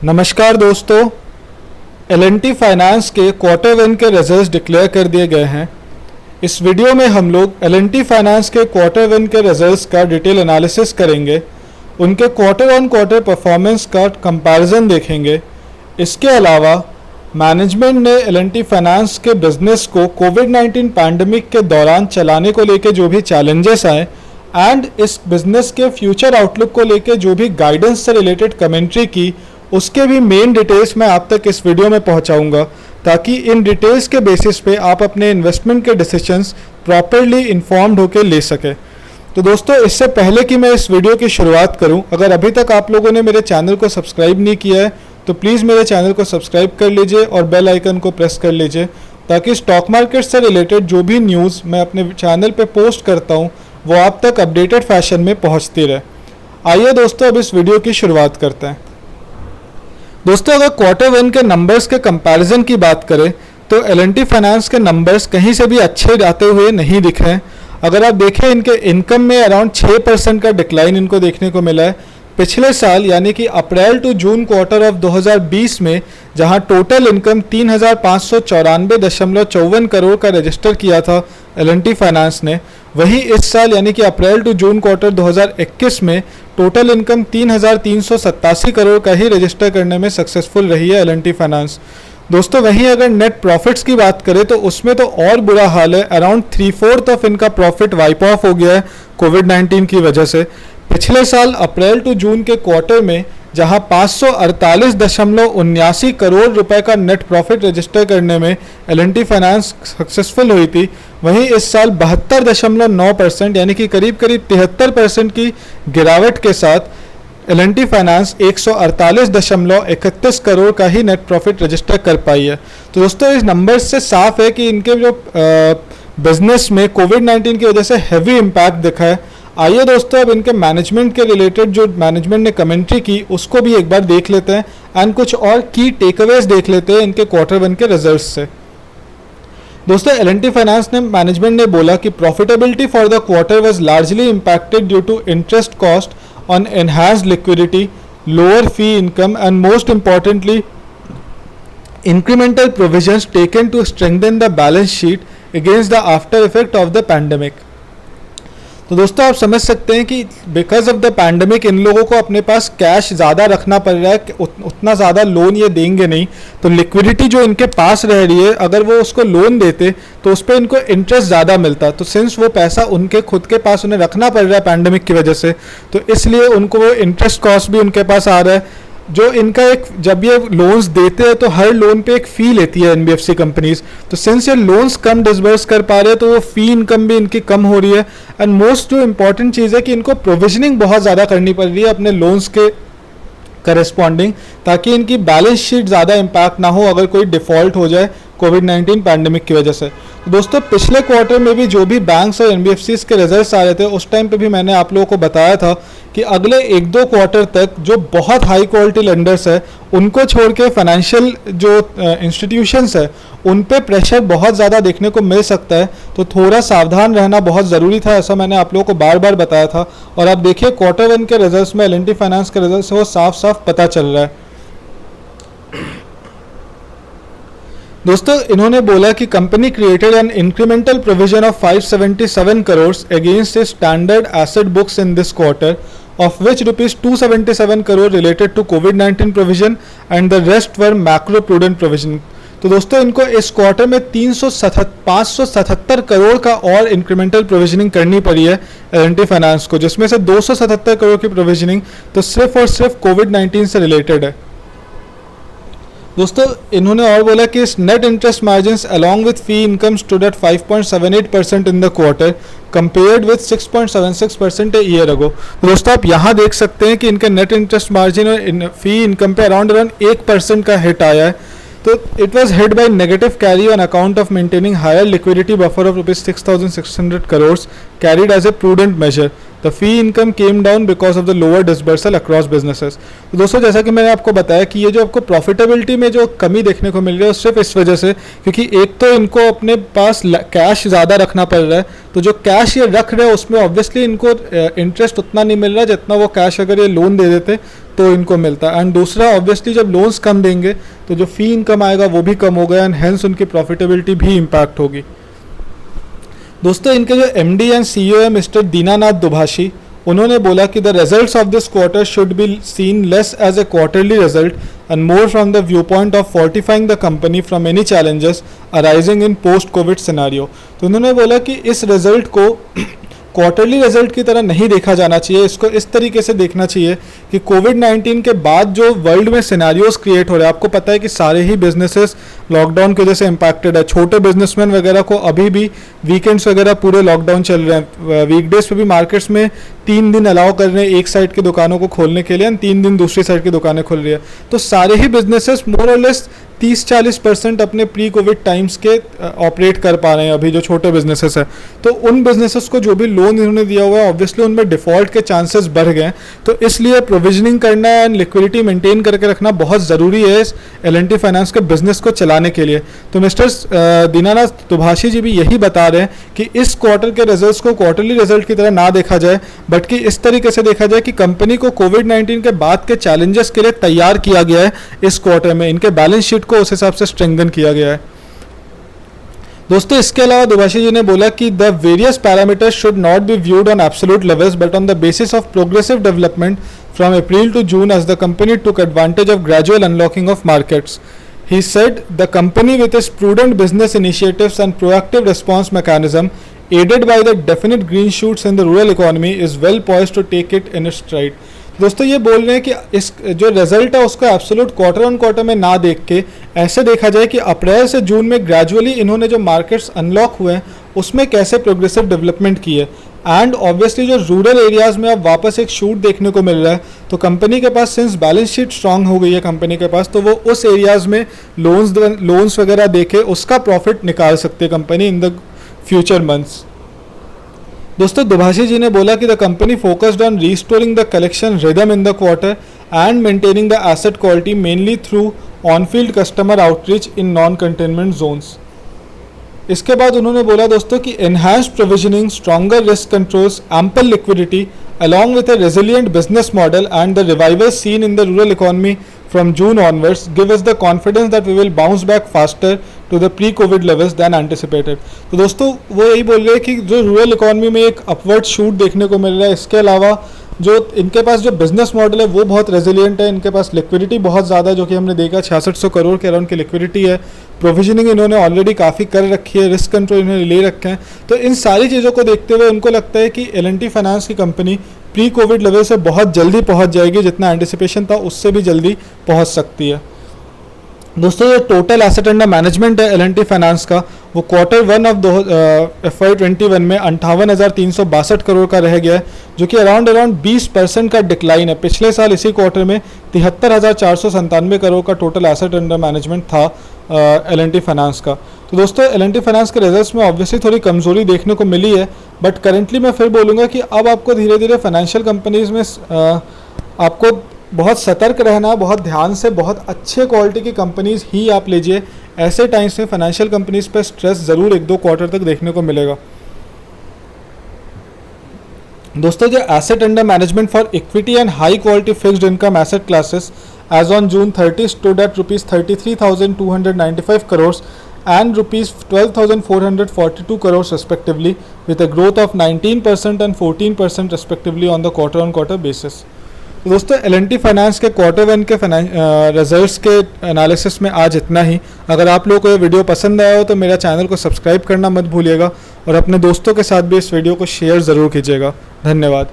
नमस्कार दोस्तों, L&T finance के क्वार्टर वन के रिजल्ट्स डिक्लेयर कर दिए गए हैं। इस वीडियो में हम लोग एल&टी फाइनेंस के क्वार्टर वन के रिजल्ट्स का डिटेल एनालिसिस करेंगे, उनके क्वार्टर ऑन क्वार्टर परफॉर्मेंस का कंपैरिजन देखेंगे। इसके अलावा मैनेजमेंट ने एल&टी फाइनेंस के बिजनेस को कोविड-19 पैंडमिक के दौरान चलाने को लेकर जो भी चैलेंजेस आए एंड इस बिजनेस के फ्यूचर आउटलुक को लेकर जो भी गाइडेंस से रिलेटेड कमेंट्री की, उसके भी मेन डिटेल्स मैं आप तक इस वीडियो में पहुंचाऊंगा, ताकि इन डिटेल्स के बेसिस पे आप अपने इन्वेस्टमेंट के डिसीजंस प्रॉपरली इन्फॉर्म्ड होकर ले सकें। तो दोस्तों, इससे पहले कि मैं इस वीडियो की शुरुआत करूं, अगर अभी तक आप लोगों ने मेरे चैनल को सब्सक्राइब नहीं किया है तो प्लीज़ मेरे चैनल को सब्सक्राइब कर लीजिए और बेल आइकन को प्रेस कर लीजिए, ताकि स्टॉक मार्केट से रिलेटेड जो भी न्यूज़ मैं अपने चैनल पर पोस्ट करता हूँ वो आप तक अपडेटेड फैशन में पहुँचती रहे। आइए दोस्तों, अब इस वीडियो की शुरुआत करते हैं। दोस्तों, अगर क्वार्टर वन के नंबर्स के कंपैरिजन की बात करें तो एल&टी फाइनेंस के नंबर्स कहीं से भी अच्छे जाते हुए नहीं दिखे हैं। अगर आप देखें, इनके इनकम में अराउंड 6% का डिक्लाइन इनको देखने को मिला है। पिछले साल यानी कि अप्रैल टू जून क्वार्टर ऑफ 2020 में जहां टोटल इनकम 3,594.54 करोड़ का रजिस्टर किया था एल&टी फाइनेंस ने, वही इस साल यानी कि अप्रैल टू जून क्वार्टर 2021 में टोटल इनकम 3,387 करोड़ का ही रजिस्टर करने में सक्सेसफुल रही है एल&टी फाइनेंस। दोस्तों, वहीं अगर नेट प्रॉफिट्स की बात करें तो उसमें तो और बुरा हाल है। अराउंड 3/4 ऑफ इनका प्रॉफिट वाइप ऑफ हो गया है कोविड-19 की वजह से। पिछले साल अप्रैल टू जून के क्वार्टर में जहां 548.79 करोड़ रुपए का नेट प्रॉफिट रजिस्टर करने में एल&टी फाइनेंस सक्सेसफुल हुई थी, वहीं इस साल 72.9% यानी कि करीब 73% की गिरावट के साथ एल&टी फाइनेंस 148.31 करोड़ का ही नेट प्रॉफिट रजिस्टर कर पाई है। तो दोस्तों, इस नंबर से साफ है कि इनके जो बिजनेस में कोविड-19 की वजह से हैवी इम्पैक्ट दिखा है। आइए दोस्तों, अब इनके मैनेजमेंट के रिलेटेड जो मैनेजमेंट ने कमेंट्री की उसको भी एक बार देख लेते हैं एंड कुछ और की टेकअवेज देख लेते हैं इनके क्वार्टर वन के रिजल्ट्स से। दोस्तों, एल&टी फाइनेंस ने मैनेजमेंट ने बोला कि profitability for the quarter was largely impacted due to interest cost on enhanced liquidity, lower fee income and most importantly incremental provisions taken to strengthen the balance sheet against the after effect of the pandemic। तो दोस्तों, आप समझ सकते हैं कि because of the pandemic इन लोगों को अपने पास कैश ज़्यादा रखना पड़ रहा है, उतना ज़्यादा लोन ये देंगे नहीं, तो लिक्विडिटी जो इनके पास रह रही है, अगर वो उसको लोन देते तो उस पर इनको इंटरेस्ट ज़्यादा मिलता। तो सिंस वो पैसा उनके खुद के पास उन्हें रखना पड़ रहा है पैंडमिक की वजह से, तो इसलिए उनको वो इंटरेस्ट कॉस्ट भी उनके पास आ रहा है। जो इनका एक, जब ये लोन्स देते हैं तो हर लोन पे एक फ़ी लेती है एनबीएफसी कंपनीज, तो सिंस ये लोन्स कम डिसबर्स कर पा रहे हैं तो वो फ़ी इनकम भी इनकी कम हो रही है। एंड मोस्ट जो इम्पॉर्टेंट चीज़ है कि इनको प्रोविजनिंग बहुत ज़्यादा करनी पड़ रही है अपने लोन्स के करस्पॉन्डिंग, ताकि इनकी बैलेंस शीट ज़्यादा इम्पैक्ट ना हो अगर कोई डिफ़ॉल्ट हो जाए कोविड-19 पैंडमिक की वजह से। तो दोस्तों, पिछले क्वार्टर में भी जो भी बैंक्स और एनबीएफसीज के रिजल्ट्स आ रहे थे उस टाइम पे भी मैंने आप लोगों को बताया था कि अगले 1-2 क्वार्टर तक जो बहुत हाई क्वालिटी लेंडर्स है उनको छोड़ के फाइनेंशियल जो इंस्टीट्यूशंस है उन पे प्रेशर बहुत ज़्यादा देखने को मिल सकता है। तो थोड़ा सावधान रहना बहुत ज़रूरी था, ऐसा मैंने आप लोगों को बार बार बताया था। और आप देखिए क्वार्टर वन के रिजल्ट्स में एल&टी फाइनेंस के रिजल्ट से वो साफ साफ पता चल रहा है। दोस्तों, इन्होंने बोला कि company created an incremental provision of 577 crore against standard asset books in this quarter, of which rupees 277 crore related to COVID-19 provision and the rest were macro prudent provision। तो दोस्तों, इनको इस क्वार्टर में 577 करोड़ का और इंक्रीमेंटल प्रोविजनिंग करनी पड़ी है एल&टी फाइनेंस को, जिसमें से 277 करोड़ की प्रोविजनिंग तो सिर्फ और सिर्फ कोविड-19 से रिलेटेड है। दोस्तों, इन्होंने और बोला कि इस net interest margins along with fee income stood at 5.78% in the quarter compared with 6.76% a year ago. दोस्तों, आप यहाँ देख सकते हैं कि इनके नेट इंटरेस्ट मार्जिन और फी इनकम पे अराउंड 1% का हिट आया है। तो it was hit by negative carry on account of maintaining higher liquidity buffer of ₹6,600 crore carried as a prudent measure. The fee income came down because of the lower disbursal across businesses. तो दोस्तों, जैसा कि मैंने आपको बताया कि ये जो आपको प्रॉफिटेबिलिटी में जो कमी देखने को मिल रही है सिर्फ इस वजह से, क्योंकि एक तो इनको अपने पास कैश ज़्यादा रखना पड़ रहा है, तो जो कैश ये रख रहे हैं उसमें ऑब्वियसली इनको इंटरेस्ट उतना नहीं मिल रहा जितना वो कैश अगर ये लोन दे देते तो इनको मिलता है। एंड दूसरा ऑब्वियसली जब लोन्स कम देंगे तो जो फ़ी इनकम आएगा वो भी कम होगा एंड हेंस उनकी प्रॉफिटेबिलिटी भी इम्पैक्ट होगी। दोस्तों इनके जो एमडी एंड सीईओ है मिस्टर दीनानाथ दुभाषी, उन्होंने बोला कि the results of this quarter should be seen less as a quarterly result and more from the view point of fortifying the company from any challenges arising in post covid scenario. तो उन्होंने बोला कि इस result को quarterly result की तरह नहीं देखा जाना चाहिए, इसको इस तरीके से देखना चाहिए कि कोविड-19 के बाद जो वर्ल्ड में सिनेरियोज क्रिएट हो रहे हैं, आपको पता है कि सारे ही बिजनेसेस लॉकडाउन की वजह से इम्पैक्टेड है। छोटे बिजनेसमैन वगैरह को अभी भी वीकेंड्स वगैरह पूरे लॉकडाउन चल रहे हैं, वीकडेज पे भी मार्केट्स में 3 दिन अलाउ कर रहे हैं एक साइड की दुकानों को खोलने के लिए एंड 3 दिन दूसरी साइड की दुकानें खुल रही है। तो सारे ही बिजनेसेस मोर और लेस 30-40% अपने प्री कोविड टाइम्स के ऑपरेट कर पा रहे हैं अभी जो छोटे बिजनेसेस हैं। तो उन बिजनेसेस को जो भी लोन इन्होंने दिया हुआ है ऑब्वियसली उनमें डिफ़ॉल्ट के चांसेस बढ़ गए हैं। तो इसलिए प्रोविजनिंग करना एंड लिक्विडिटी मेंटेन करके रखना बहुत ज़रूरी है इस एल&टी फाइनेंस के बिजनेस को चलाने के लिए। तो मिस्टर दीनानाथ दुभाषी जी भी यही बता रहे हैं कि इस क्वार्टर के रिजल्ट्स को क्वार्टरली रिजल्ट की तरह ना देखा जाए, बल्कि इस तरीके से देखा जाए कि कंपनी को कोविड-19 के बाद के चैलेंजेस के लिए तैयार किया गया है। इस क्वार्टर में इनके बैलेंस शीट को उस हिसाब से स्ट्रेंथन किया गया है। दोस्तों इसके अलावा दुभाषी जी ने बोला कि the various parameters should not be viewed on absolute levels but on the basis of progressive development from April to June as the company took advantage of gradual unlocking of markets. He said the company with its prudent business initiatives and proactive response mechanism aided by the definite green shoots in the rural economy is well poised to take it in its stride। दोस्तों ये बोल रहे हैं कि इस जो result है उसको एब्सोल्यूट क्वार्टर ऑन क्वार्टर में ना देख के ऐसे देखा जाए कि अप्रैल से जून में ग्रेजुअली इन्होंने जो मार्केट्स अनलॉक हुए हैं उसमें कैसे प्रोग्रेसिव डेवलपमेंट की है। एंड ऑब्वियसली जो रूरल एरियाज़ में अब वापस एक शूट देखने को मिल रहा है, तो कंपनी के पास सिंस बैलेंस शीट स्ट्रांग हो गई है कंपनी के पास, तो वो उस एरियाज़ में लोन्स वगैरह देके उसका प्रॉफिट निकाल सकती है company in the future months. दोस्तों दुभाषी जी ने बोला कि the company focused on restoring the collection rhythm in the quarter and maintaining the asset quality mainly through on field customer outreach in non containment zones. इसके बाद उन्होंने बोला दोस्तों कि enhanced provisioning, stronger risk controls, ample liquidity along with a resilient business model and the revival seen in the rural economy from June onwards give us the confidence that we will bounce back faster to the pre-COVID levels than anticipated। तो दोस्तों वो यही बोल रहे हैं कि जो rural economy में एक अपवर्ड शूट देखने को मिल रहा है, इसके अलावा जो इनके पास जो बिजनेस मॉडल है वो बहुत रेजिलिएंट है, इनके पास लिक्विडिटी बहुत ज़्यादा है जो कि हमने देखा 6600 करोड़ के अराउंड की लिक्विडिटी है, प्रोविजनिंग इन्होंने ऑलरेडी काफ़ी कर रखी है, रिस्क कंट्रोल इन्होंने ले रखे हैं। तो इन सारी चीज़ों को देखते हुए उनको लगता है कि एल&टी फाइनेंस की कंपनी प्री कोविड लेवल से बहुत जल्दी पहुंच जाएगी, जितना एंटिसिपेशन था उससे भी जल्दी पहुंच सकती है। दोस्तों जो टोटल एसेट अंडर मैनेजमेंट है एल&टी फाइनेंस का, वो Q1 ऑफ FY21 में 58,362 करोड़ का रह गया है, जो कि अराउंड 20% का डिक्लाइन है। पिछले साल इसी क्वार्टर में 73,497 करोड़ का टोटल एसेट अंडर मैनेजमेंट था एल&टी फाइनेंस का। तो दोस्तों एल&टी फाइनेंस के रिजल्ट्स में ऑब्वियसली थोड़ी कमज़ोरी देखने को मिली है, बट करेंटली मैं फिर बोलूँगा कि अब आपको धीरे धीरे फाइनेंशियल कंपनीज़ में आपको बहुत सतर्क रहना, बहुत ध्यान से बहुत अच्छे क्वालिटी की कंपनीज़ ही आप लीजिए। ऐसे टाइम्स में फाइनेंशियल कंपनीज़ पर स्ट्रेस ज़रूर 1-2 क्वार्टर तक देखने को मिलेगा। दोस्तों जो asset under management for equity and high quality fixed income asset classes as on June 30 stood at ₹33,295 crores and ₹12,442 crores respectively, with a growth of 19% and 14% respectively on the quarter-on-quarter basis। तो दोस्तों L&T finance के Q1 के results के analysis में आज इतना ही। अगर आप लोगों को ये वीडियो पसंद आया हो तो मेरा चैनल को सब्सक्राइब करना मत भूलिएगा और अपने दोस्तों के साथ भी इस वीडियो को शेयर ज़रूर कीजिएगा। धन्यवाद।